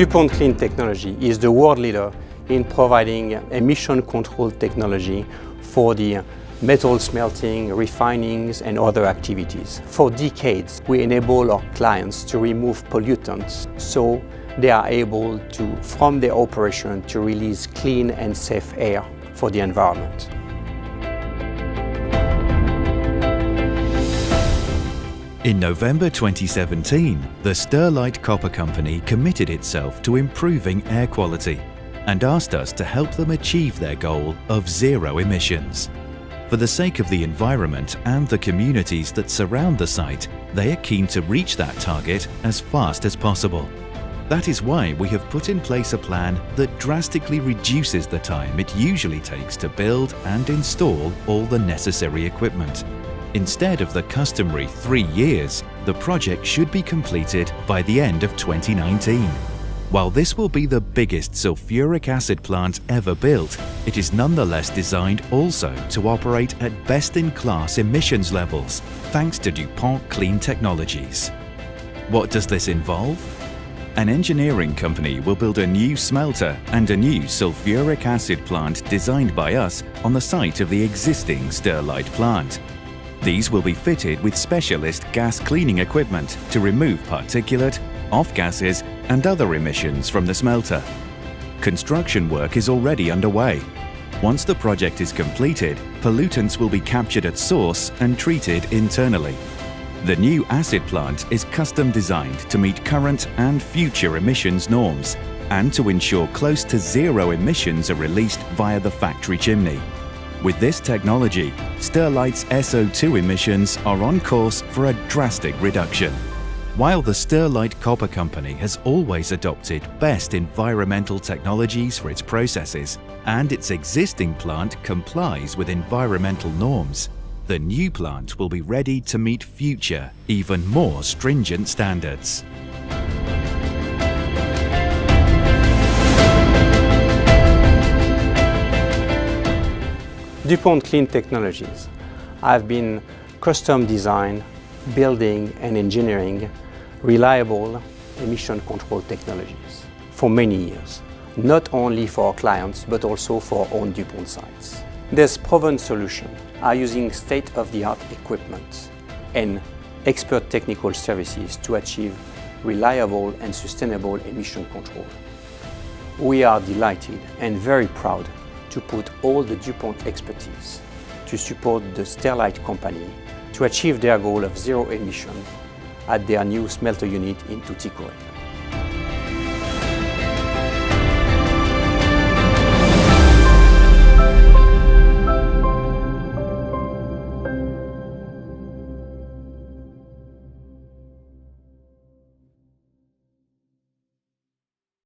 DuPont Clean Technology is the world leader in providing emission control technology for the metal smelting, refinings, and other activities. For decades, we enable our clients to remove pollutants so they are able to, from their operation, to release clean and safe air for the environment. In November 2017, the Sterlite Copper Company committed itself to improving air quality and asked us to help them achieve their goal of zero emissions. For the sake of the environment and the communities that surround the site, they are keen to reach that target as fast as possible. That is why we have put in place a plan that drastically reduces the time it usually takes to build and install all the necessary equipment. Instead of the customary 3 years, the project should be completed by the end of 2019. While this will be the biggest sulfuric acid plant ever built, it is nonetheless designed also to operate at best-in-class emissions levels, thanks to DuPont Clean Technologies. What does this involve? An engineering company will build a new smelter and a new sulfuric acid plant designed by us on the site of the existing Sterlite plant. These will be fitted with specialist gas cleaning equipment to remove particulate, off-gases and other emissions from the smelter. Construction work is already underway. Once the project is completed, pollutants will be captured at source and treated internally. The new acid plant is custom designed to meet current and future emissions norms and to ensure close to zero emissions are released via the factory chimney. With this technology, Sterlite's SO2 emissions are on course for a drastic reduction. While the Sterlite Copper Company has always adopted best environmental technologies for its processes and its existing plant complies with environmental norms, the new plant will be ready to meet future, even more stringent standards. DuPont Clean Technologies have been custom design, building and engineering reliable emission control technologies for many years, not only for our clients but also for our own DuPont sites. These proven solutions are using state-of-the-art equipment and expert technical services to achieve reliable and sustainable emission control. We are delighted and very proud to put all the DuPont expertise to support the Sterlite company to achieve their goal of zero emission at their new smelter unit in Thoothukudi.